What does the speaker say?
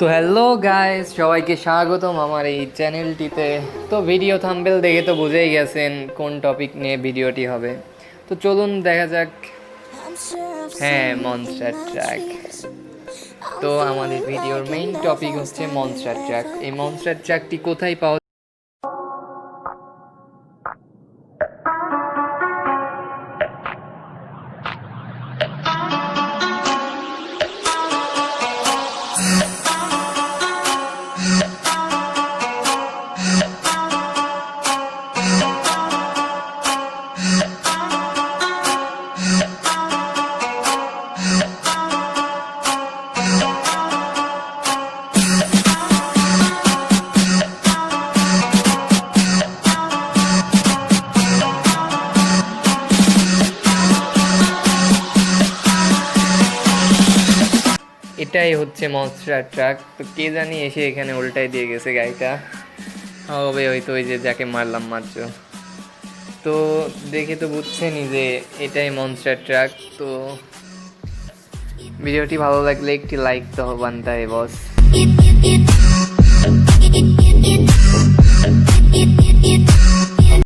তো hello guys, সবাইকে স্বাগতম আমার এই চ্যানেলটিতে। তো ভিডিও থাম্বনেল দেখে তো বুঝেই গেছেন কোন টপিক নিয়ে ভিডিওটি হবে। তো চলুন দেখা যাক। হ্যাঁ, মনস্টার ট্র্যাক। তো আমাদের ভিডিওর মেইন টপিক হচ্ছে মনস্টার ট্র্যাক। এই মনস্টার ট্র্যাকটি কোথায় পাওয়া এটাই হচ্ছে মনস্টার ট্রাক। তো কে জানি এসে এখানে উল্টাই দিয়ে গেছে গাড়িটা। হবে হয়তো ওই যে যাকে মারলাম মাত্র। তো দেখে তো বুঝছেনই যে এটাই মনস্টার ট্রাক। তো ভিডিওটি ভালো লাগলে একটি লাইক তো বানতে হয় বস।